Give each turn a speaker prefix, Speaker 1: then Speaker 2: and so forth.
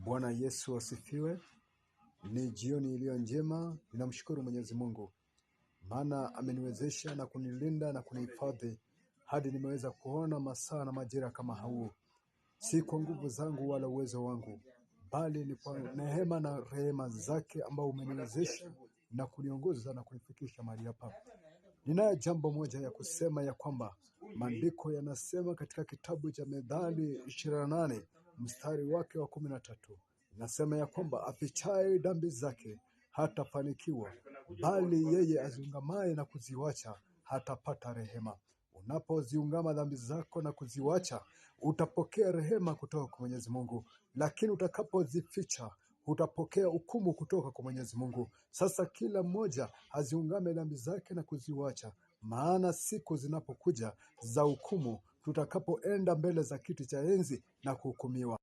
Speaker 1: Bwana Yesu asifiwe. Ni jioni iliyo njema. Ninamshukuru Mwenyezi Mungu, maana ameniwezesha na kunilinda na kunihifadhi hadi nimeweza kuona masaa na majira kama huu. Si kwa nguvu zangu wala uwezo wangu, bali ni kwa neema na rehema zake ambao umeniwezesha na kuniongoza na kunifikisha mahali hapa. Ninayo jambo moja ya kusema, ya kwamba maandiko yanasema katika kitabu cha Methali 28 mstari wake wa 13, nasema ya kwamba afichaye dhambi zake hatafanikiwa, bali yeye aziungamaye na kuziwacha hatapata rehema. Unapoziungama dhambi zako na kuziwacha, utapokea rehema kutoka kwa Mwenyezi Mungu, lakini utakapozificha utapokea hukumu kutoka kwa Mwenyezi Mungu. Sasa kila mmoja aziungame dhambi zake na kuziwacha, maana siku zinapokuja za hukumu, tutakapoenda mbele za kiti cha enzi na kuhukumiwa.